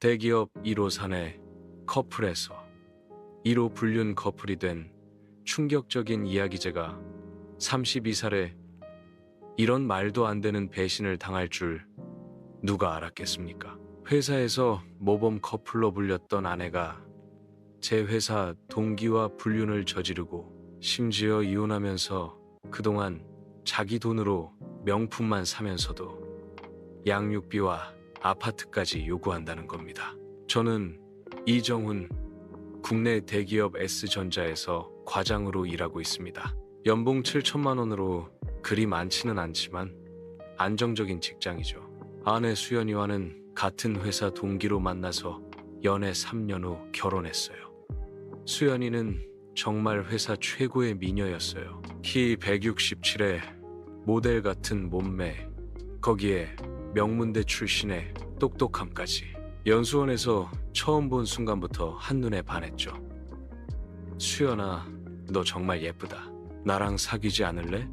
대기업 1호 사내 커플에서 1호 불륜 커플이 된 충격적인 이야기제가 32살에 이런 말도 안 되는 배신을 당할 줄 누가 알았겠습니까? 회사에서 모범 커플로 불렸던 아내가 제 회사 동기와 불륜을 저지르고 심지어 이혼하면서 그동안 자기 돈으로 명품만 사면서도 양육비와 아파트까지 요구한다는 겁니다. 저는 이정훈, 국내 대기업 S전자에서 과장으로 일하고 있습니다. 연봉 7천만 원으로 그리 많지는 않지만 안정적인 직장이죠. 아내 수연이와는 같은 회사 동기로 만나서 연애 3년 후 결혼했어요. 수연이는 정말 회사 최고의 미녀였어요. 키 167에 모델 같은 몸매, 거기에 명문대 출신의 똑똑함까지. 연수원에서 처음 본 순간부터 한눈에 반했죠. 수연아, 너 정말 예쁘다. 나랑 사귀지 않을래?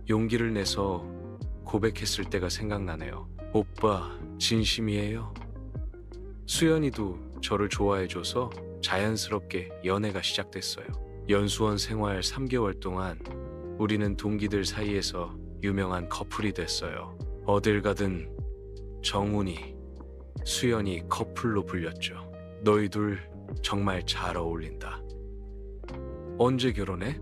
용기를 내서 고백했을 때가 생각나네요. 오빠, 진심이에요? 수연이도 저를 좋아해줘서 자연스럽게 연애가 시작됐어요. 연수원 생활 3개월 동안 우리는 동기들 사이에서 유명한 커플이 됐어요. 어딜 가든 정훈이, 수연이 커플로 불렸죠. 너희 둘 정말 잘 어울린다. 언제 결혼해?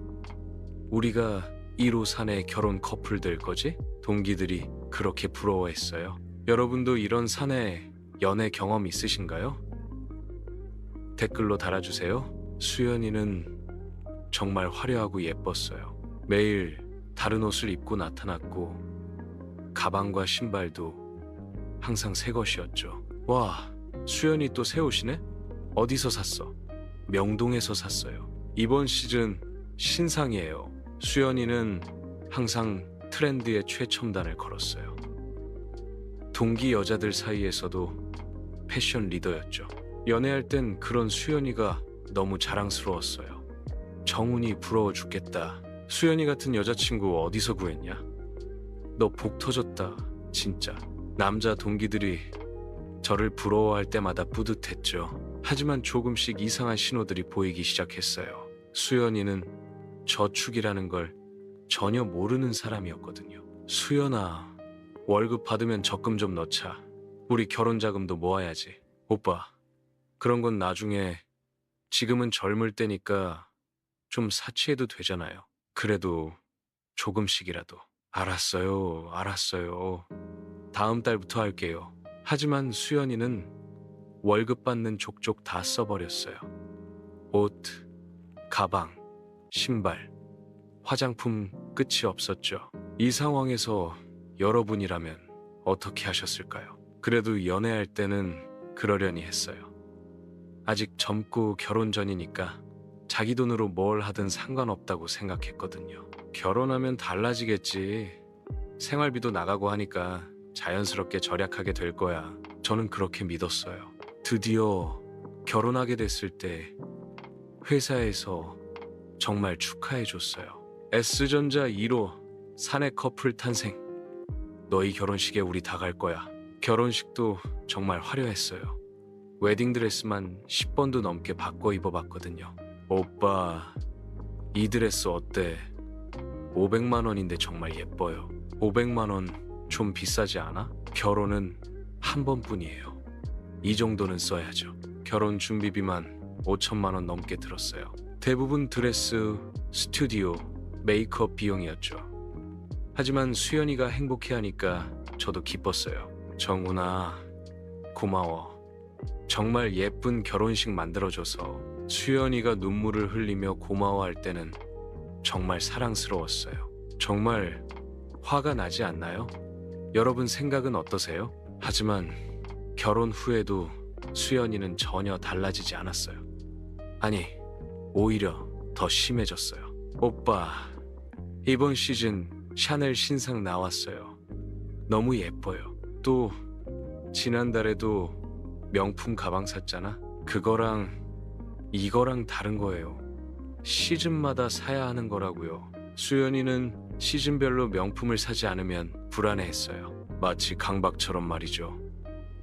우리가 1호 사내 결혼 커플 될 거지? 동기들이 그렇게 부러워했어요. 여러분도 이런 사내 연애 경험 있으신가요? 댓글로 달아주세요. 수연이는 정말 화려하고 예뻤어요. 매일 다른 옷을 입고 나타났고 가방과 신발도 항상 새 것이었죠. 와, 수연이 또 새 옷이네? 어디서 샀어? 명동에서 샀어요. 이번 시즌 신상이에요. 수연이는 항상 트렌드의 최첨단을 걸었어요. 동기 여자들 사이에서도 패션 리더였죠. 연애할 땐 그런 수연이가 너무 자랑스러웠어요. 정훈이 부러워 죽겠다. 수연이 같은 여자친구 어디서 구했냐? 너 복 터졌다, 진짜. 남자 동기들이 저를 부러워할 때마다 뿌듯했죠. 하지만 조금씩 이상한 신호들이 보이기 시작했어요. 수연이는 저축이라는 걸 전혀 모르는 사람이었거든요. 수연아, 월급 받으면 적금 좀 넣자. 우리 결혼 자금도 모아야지. 오빠, 그런 건 나중에, 지금은 젊을 때니까 좀 사치해도 되잖아요. 그래도 조금씩이라도. 알았어요, 알았어요. 다음 달부터 할게요. 하지만 수연이는 월급 받는 족족 다 써버렸어요. 옷, 가방, 신발, 화장품 끝이 없었죠. 이 상황에서 여러분이라면 어떻게 하셨을까요? 그래도 연애할 때는 그러려니 했어요. 아직 젊고 결혼 전이니까 자기 돈으로 뭘 하든 상관없다고 생각했거든요. 결혼하면 달라지겠지. 생활비도 나가고 하니까 자연스럽게 절약하게 될 거야. 저는 그렇게 믿었어요. 드디어 결혼하게 됐을 때 회사에서 정말 축하해줬어요. S전자 1호 사내 커플 탄생. 너희 결혼식에 우리 다 갈 거야. 결혼식도 정말 화려했어요. 웨딩드레스만 10번도 넘게 바꿔 입어봤거든요. 오빠, 이 드레스 어때? 500만 원인데 정말 예뻐요. 500만 원 좀 비싸지 않아? 결혼은 한 번뿐이에요. 이 정도는 써야죠. 결혼 준비비만 5천만 원 넘게 들었어요. 대부분 드레스, 스튜디오, 메이크업 비용이었죠. 하지만 수연이가 행복해하니까 저도 기뻤어요. 정훈아, 고마워. 정말 예쁜 결혼식 만들어줘서. 수연이가 눈물을 흘리며 고마워할 때는 정말 사랑스러웠어요. 정말 화가 나지 않나요? 여러분 생각은 어떠세요? 하지만 결혼 후에도 수연이는 전혀 달라지지 않았어요. 아니, 오히려 더 심해졌어요. 오빠, 이번 시즌 샤넬 신상 나왔어요. 너무 예뻐요. 또 지난달에도 명품 가방 샀잖아. 그거랑 이거랑 다른 거예요. 시즌마다 사야 하는 거라고요. 수연이는 시즌별로 명품을 사지 않으면 불안해했어요. 마치 강박처럼 말이죠.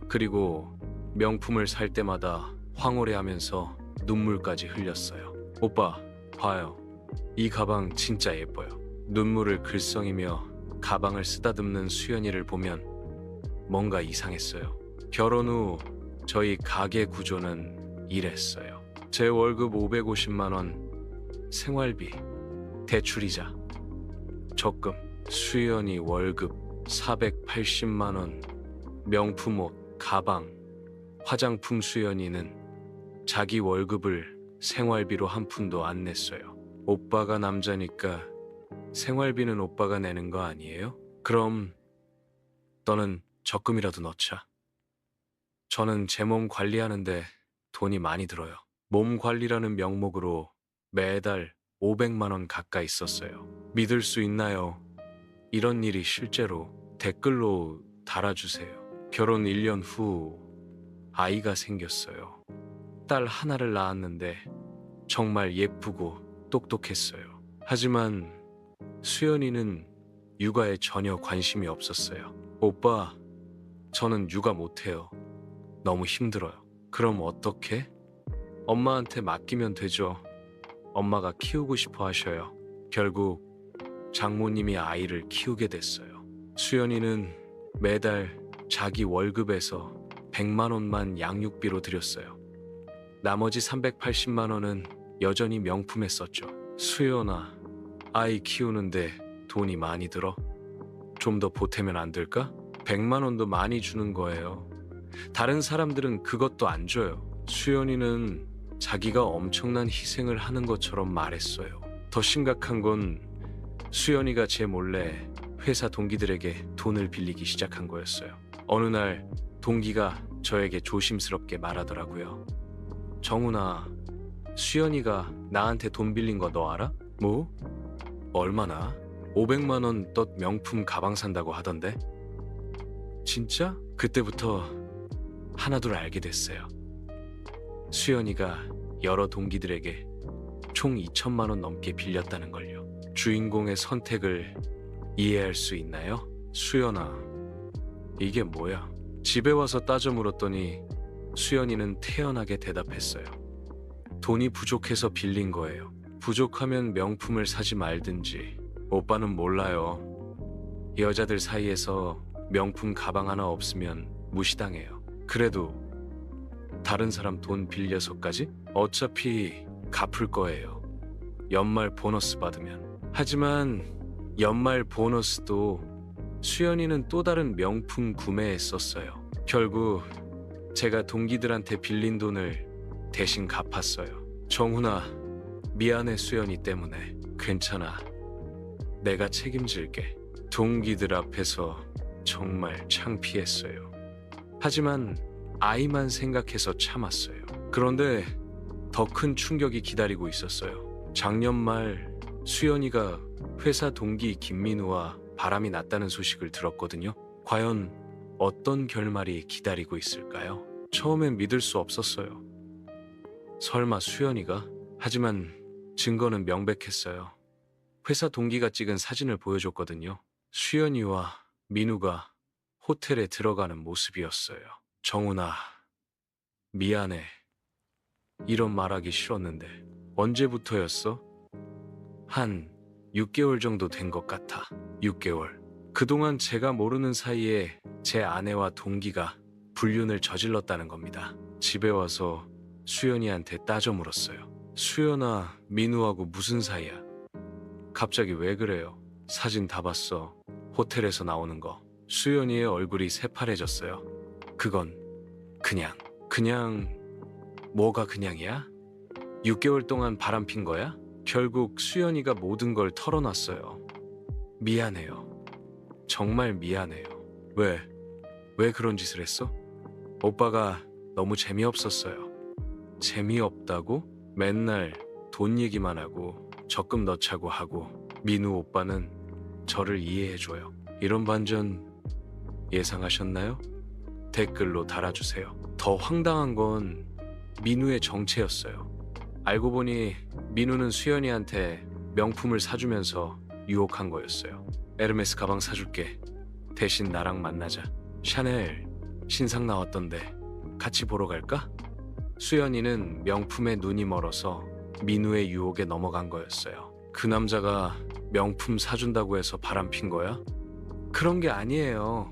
그리고 명품을 살 때마다 황홀해하면서 눈물까지 흘렸어요. 오빠, 봐요. 이 가방 진짜 예뻐요. 눈물을 글썽이며 가방을 쓰다듬는 수연이를 보면 뭔가 이상했어요. 결혼 후 저희 가게 구조는 이랬어요. 제 월급 550만 원, 생활비, 대출이자, 적금, 수연이 월급 480만 원, 명품 옷, 가방, 화장품. 수연이는 자기 월급을 생활비로 한 푼도 안 냈어요. 오빠가 남자니까 생활비는 오빠가 내는 거 아니에요? 그럼 너는 적금이라도 넣자. 저는 제 몸 관리하는데 돈이 많이 들어요. 몸 관리라는 명목으로 매달 500만 원 가까이 썼어요. 믿을 수 있나요? 이런 일이 실제로. 댓글로 달아주세요. 결혼 1년 후 아이가 생겼어요. 딸 하나를 낳았는데 정말 예쁘고 똑똑했어요. 하지만 수연이는 육아에 전혀 관심이 없었어요. 오빠, 저는 육아 못해요. 너무 힘들어요. 그럼 어떻게? 엄마한테 맡기면 되죠. 엄마가 키우고 싶어 하셔요. 결국 장모님이 아이를 키우게 됐어요. 수연이는 매달 자기 월급에서 100만 원만 양육비로 드렸어요. 나머지 380만 원은 여전히 명품에 썼죠. 수연아, 아이 키우는데 돈이 많이 들어? 좀 더 보태면 안 될까? 100만 원도 많이 주는 거예요. 다른 사람들은 그것도 안 줘요. 수연이는 자기가 엄청난 희생을 하는 것처럼 말했어요. 더 심각한 건 수연이가 제 몰래 회사 동기들에게 돈을 빌리기 시작한 거였어요. 어느 날 동기가 저에게 조심스럽게 말하더라고요. 정훈아, 수연이가 나한테 돈 빌린 거 너 알아? 뭐? 얼마나? 500만 원 떴 명품 가방 산다고 하던데? 진짜? 그때부터 하나둘 알게 됐어요. 수연이가 여러 동기들에게 총 2천만 원 넘게 빌렸다는 걸요. 주인공의 선택을 이해할 수 있나요? 수연아, 이게 뭐야? 집에 와서 따져 물었더니 수연이는 태연하게 대답했어요. 돈이 부족해서 빌린 거예요. 부족하면 명품을 사지 말든지. 오빠는 몰라요. 여자들 사이에서 명품 가방 하나 없으면 무시당해요. 그래도 다른 사람 돈 빌려서까지? 어차피 갚을 거예요. 연말 보너스 받으면. 하지만 연말 보너스도 수연이는 또 다른 명품 구매에 썼어요. 결국 제가 동기들한테 빌린 돈을 대신 갚았어요. 정훈아, 미안해. 수연이 때문에. 괜찮아. 내가 책임질게. 동기들 앞에서 정말 창피했어요. 하지만 아이만 생각해서 참았어요. 그런데 더 큰 충격이 기다리고 있었어요. 작년 말 수연이가 회사 동기 김민우와 바람이 났다는 소식을 들었거든요. 과연 어떤 결말이 기다리고 있을까요? 처음엔 믿을 수 없었어요. 설마 수연이가? 하지만 증거는 명백했어요. 회사 동기가 찍은 사진을 보여줬거든요. 수연이와 민우가 호텔에 들어가는 모습이었어요. 정훈아, 미안해. 이런 말하기 싫었는데. 언제부터였어? 한 6개월 정도 된 것 같아. 6개월. 그동안 제가 모르는 사이에 제 아내와 동기가 불륜을 저질렀다는 겁니다. 집에 와서 수연이한테 따져 물었어요. 수연아, 민우하고 무슨 사이야? 갑자기 왜 그래요? 사진 다 봤어. 호텔에서 나오는 거. 수연이의 얼굴이 새파래졌어요. 그건 그냥 뭐가 그냥이야? 6개월 동안 바람핀 거야? 결국 수연이가 모든 걸 털어놨어요. 미안해요. 정말 미안해요. 왜 그런 짓을 했어? 오빠가 너무 재미없었어요. 재미없다고? 맨날 돈 얘기만 하고 적금 넣자고 하고. 민우 오빠는 저를 이해해줘요. 이런 반전 예상하셨나요? 댓글로 달아주세요. 더 황당한 건 민우의 정체였어요. 알고 보니 민우는 수연이한테 명품을 사주면서 유혹한 거였어요. 에르메스 가방 사줄게. 대신 나랑 만나자. 샤넬 신상 나왔던데 같이 보러 갈까? 수연이는 명품에 눈이 멀어서 민우의 유혹에 넘어간 거였어요. 그 남자가 명품 사준다고 해서 바람핀 거야? 그런 게 아니에요.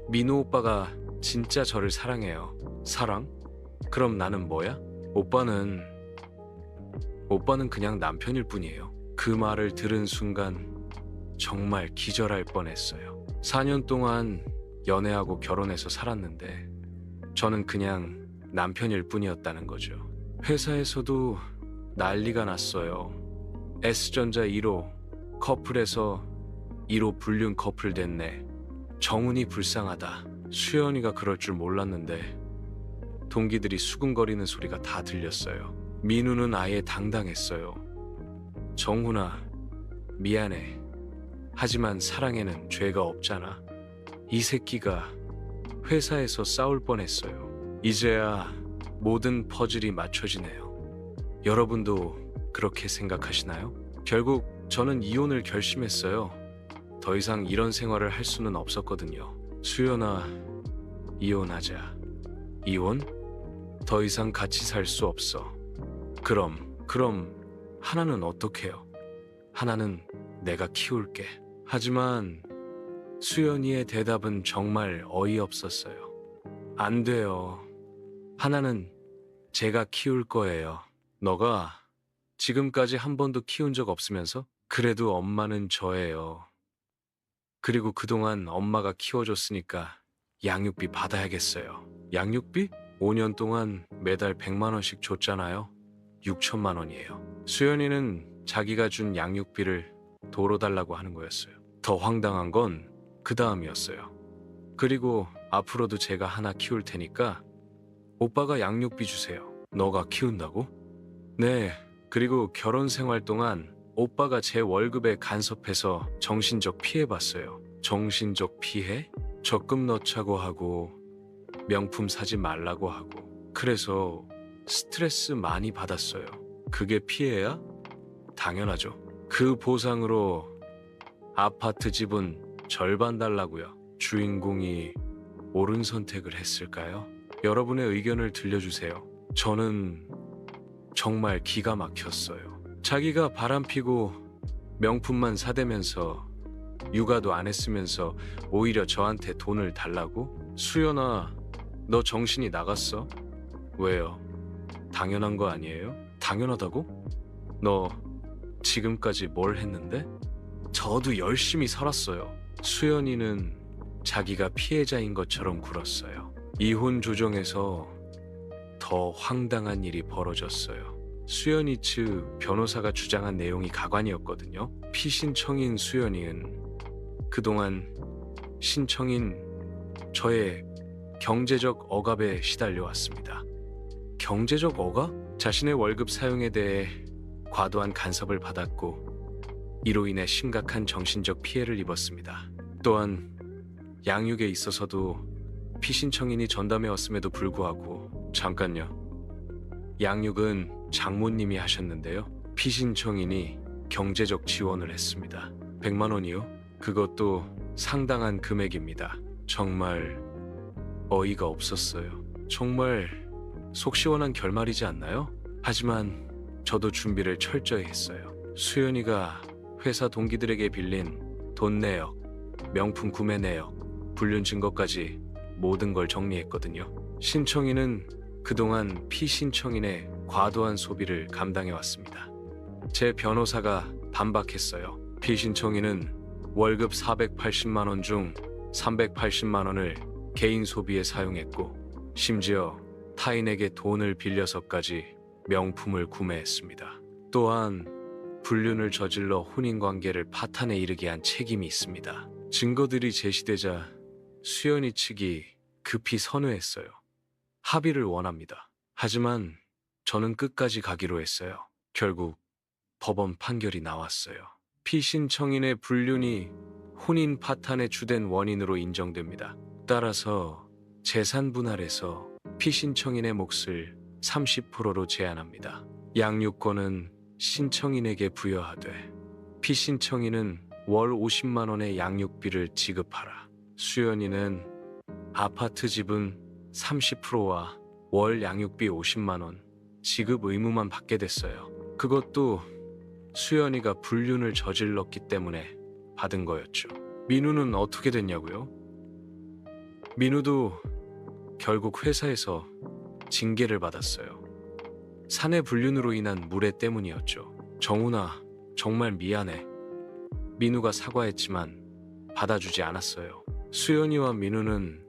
민우 오빠가 진짜 저를 사랑해요. 사랑? 그럼 나는 뭐야? 오빠는 그냥 남편일 뿐이에요. 그 말을 들은 순간 정말 기절할 뻔했어요. 4년 동안 연애하고 결혼해서 살았는데 저는 그냥 남편일 뿐이었다는 거죠. 회사에서도 난리가 났어요. S전자 1호 커플에서 1호 불륜 커플 됐네. 정훈이 불쌍하다. 수연이가 그럴 줄 몰랐는데 동기들이 수근거리는 소리가 다 들렸어요. 민우는 아예 당당했어요. 정훈아, 미안해. 하지만 사랑에는 죄가 없잖아. 이 새끼가 회사에서 싸울 뻔했어요. 이제야 모든 퍼즐이 맞춰지네요. 여러분도 그렇게 생각하시나요? 결국 저는 이혼을 결심했어요. 더 이상 이런 생활을 할 수는 없었거든요. 수연아, 이혼하자. 이혼? 더 이상 같이 살 수 없어. 그럼 하나는 어떡해요? 하나는 내가 키울게. 하지만 수연이의 대답은 정말 어이없었어요. 안 돼요. 하나는 제가 키울 거예요. 너가 지금까지 한 번도 키운 적 없으면서? 그래도 엄마는 저예요. 그리고 그동안 엄마가 키워줬으니까 양육비 받아야겠어요. 양육비? 5년 동안 매달 100만 원씩 줬잖아요. 6천만 원이에요. 수연이는 자기가 준 양육비를 도로 달라고 하는 거였어요. 더 황당한 건 그 다음이었어요. 그리고 앞으로도 제가 하나 키울 테니까 오빠가 양육비 주세요. 너가 키운다고? 네. 그리고 결혼 생활 동안 오빠가 제 월급에 간섭해서 정신적 피해 봤어요. 정신적 피해? 적금 넣자고 하고 명품 사지 말라고 하고 그래서 스트레스 많이 받았어요. 그게 피해야? 당연하죠. 그 보상으로 아파트 지분 절반 달라고요. 주인공이 옳은 선택을 했을까요? 여러분의 의견을 들려주세요. 저는 정말 기가 막혔어요. 자기가 바람피고 명품만 사대면서 육아도 안 했으면서 오히려 저한테 돈을 달라고? 수연아, 너 정신이 나갔어? 왜요? 당연한 거 아니에요? 당연하다고? 너 지금까지 뭘 했는데? 저도 열심히 살았어요. 수연이는 자기가 피해자인 것처럼 굴었어요. 이혼 조정에서 더 황당한 일이 벌어졌어요. 수연이 측 변호사가 주장한 내용이 가관이었거든요. 피신청인 수연이는 그동안 신청인 저의 경제적 억압에 시달려 왔습니다. 경제적 억압? 자신의 월급 사용에 대해 과도한 간섭을 받았고 이로 인해 심각한 정신적 피해를 입었습니다. 또한 양육에 있어서도 피신청인이 전담해왔음에도 불구하고 잠깐요. 양육은 장모님이 하셨는데요. 피신청인이 경제적 지원을 했습니다. 100만 원이요? 그것도 상당한 금액입니다. 정말 어이가 없었어요. 정말 속 시원한 결말이지 않나요? 하지만 저도 준비를 철저히 했어요. 수연이가 회사 동기들에게 빌린 돈 내역, 명품 구매 내역, 불륜 증거까지 모든 걸 정리했거든요. 신청인은 그동안 피신청인의 과도한 소비를 감당해 왔습니다. 제 변호사가 반박했어요. 피신청인은 월급 480만 원 중 380만 원을 개인 소비에 사용했고 심지어 타인에게 돈을 빌려서까지 명품을 구매했습니다. 또한 불륜을 저질러 혼인관계를 파탄에 이르게 한 책임이 있습니다. 증거들이 제시되자 수연이 측이 급히 선회했어요. 합의를 원합니다. 하지만 저는 끝까지 가기로 했어요. 결국 법원 판결이 나왔어요. 피신청인의 불륜이 혼인 파탄의 주된 원인으로 인정됩니다. 따라서 재산 분할에서 피신청인의 몫을 30%로 제한합니다. 양육권은 신청인에게 부여하되 피신청인은 월 50만 원의 양육비를 지급하라. 수연이는 아파트 지분 30%와 월 양육비 50만 원 지급 의무만 받게 됐어요. 그것도 수연이가 불륜을 저질렀기 때문에 받은 거였죠. 민우는 어떻게 됐냐고요? 민우도 결국 회사에서 징계를 받았어요. 사내 불륜으로 인한 무례 때문이었죠. 정훈아, 정말 미안해. 민우가 사과했지만 받아주지 않았어요. 수연이와 민우는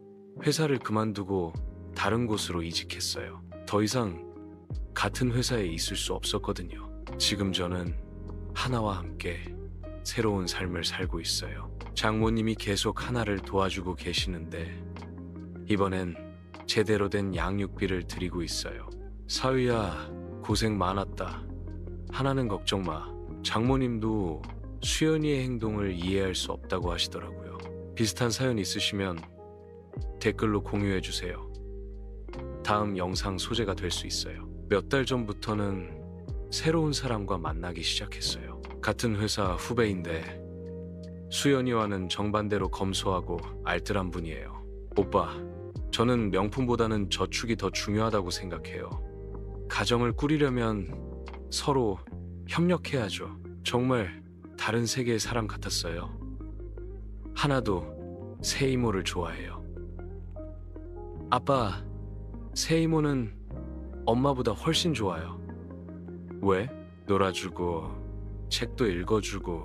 회사를 그만두고 다른 곳으로 이직했어요. 더 이상 같은 회사에 있을 수 없었거든요. 지금 저는 하나와 함께 새로운 삶을 살고 있어요. 장모님이 계속 하나를 도와주고 계시는데 이번엔 제대로 된 양육비를 드리고 있어요. 사위야, 고생 많았다. 하나는 걱정 마. 장모님도 수연이의 행동을 이해할 수 없다고 하시더라고요. 비슷한 사연 있으시면 댓글로 공유해 주세요. 다음 영상 소재가 될 수 있어요. 몇 달 전부터는 새로운 사람과 만나기 시작했어요. 같은 회사 후배인데 수연이와는 정반대로 검소하고 알뜰한 분이에요. 오빠, 저는 명품보다는 저축이 더 중요하다고 생각해요. 가정을 꾸리려면 서로 협력해야죠. 정말 다른 세계의 사람 같았어요. 하나도 새 이모를 좋아해요. 아빠, 새 이모는 엄마보다 훨씬 좋아요. 왜? 놀아주고 책도 읽어주고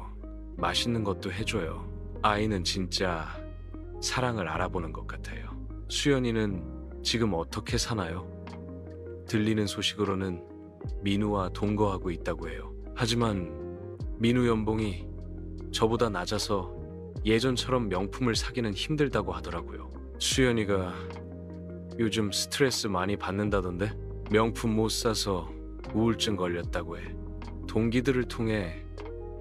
맛있는 것도 해줘요. 아이는 진짜 사랑을 알아보는 것 같아요. 수연이는 지금 어떻게 사나요? 들리는 소식으로는 민우와 동거하고 있다고 해요. 하지만 민우 연봉이 저보다 낮아서 예전처럼 명품을 사기는 힘들다고 하더라고요. 수연이가 요즘 스트레스 많이 받는다던데? 명품 못 사서 우울증 걸렸다고 해. 동기들을 통해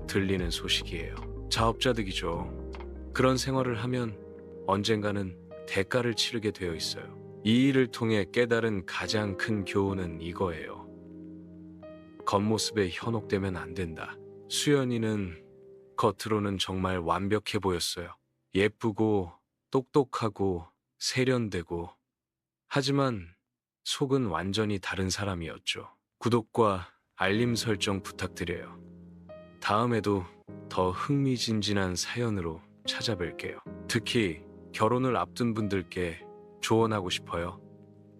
들리는 소식이에요. 자업자득이죠. 그런 생활을 하면 언젠가는 대가를 치르게 되어 있어요. 이 일을 통해 깨달은 가장 큰 교훈은 이거예요. 겉모습에 현혹되면 안 된다. 수연이는 겉으로는 정말 완벽해 보였어요. 예쁘고 똑똑하고 세련되고, 하지만 속은 완전히 다른 사람이었죠. 구독과 알림 설정 부탁드려요. 다음에도 더 흥미진진한 사연으로 찾아뵐게요. 특히 결혼을 앞둔 분들께 조언하고 싶어요.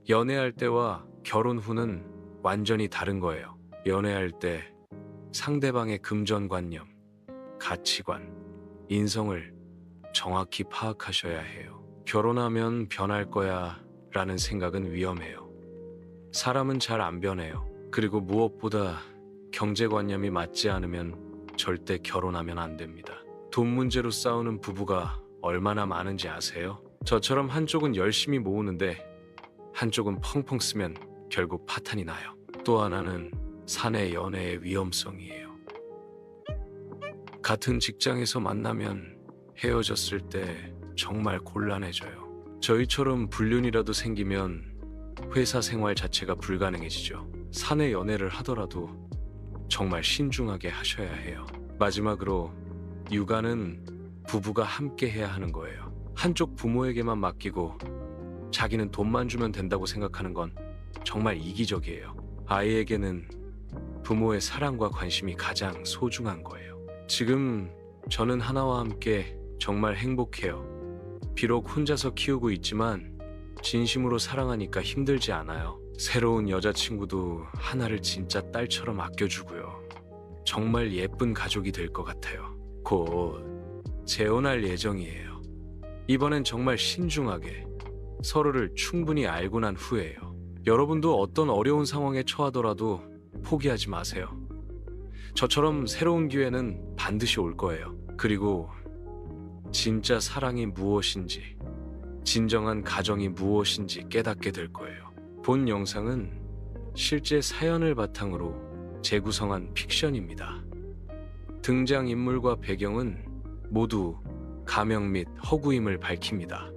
연애할 때와 결혼 후는 완전히 다른 거예요. 연애할 때 상대방의 금전관념, 가치관, 인성을 정확히 파악하셔야 해요. 결혼하면 변할 거야 라는 생각은 위험해요. 사람은 잘 안 변해요. 그리고 무엇보다 경제관념이 맞지 않으면 절대 결혼하면 안 됩니다. 돈 문제로 싸우는 부부가 얼마나 많은지 아세요? 저처럼 한쪽은 열심히 모으는데 한쪽은 펑펑 쓰면 결국 파탄이 나요. 또 하나는 사내 연애의 위험성이에요. 같은 직장에서 만나면 헤어졌을 때 정말 곤란해져요. 저희처럼 불륜이라도 생기면 회사 생활 자체가 불가능해지죠. 사내 연애를 하더라도 정말 신중하게 하셔야 해요. 마지막으로 육아는 부부가 함께 해야 하는 거예요. 한쪽 부모에게만 맡기고 자기는 돈만 주면 된다고 생각하는 건 정말 이기적이에요. 아이에게는 부모의 사랑과 관심이 가장 소중한 거예요. 지금 저는 하나와 함께 정말 행복해요. 비록 혼자서 키우고 있지만 진심으로 사랑하니까 힘들지 않아요. 새로운 여자친구도 하나를 진짜 딸처럼 아껴주고요. 정말 예쁜 가족이 될 것 같아요. 곧 재혼할 예정이에요. 이번엔 정말 신중하게 서로를 충분히 알고 난 후에요. 여러분도 어떤 어려운 상황에 처하더라도 포기하지 마세요. 저처럼 새로운 기회는 반드시 올 거예요. 그리고 진짜 사랑이 무엇인지, 진정한 가정이 무엇인지 깨닫게 될 거예요. 본 영상은 실제 사연을 바탕으로 재구성한 픽션입니다. 등장인물과 배경은 모두 가명 및 허구임을 밝힙니다.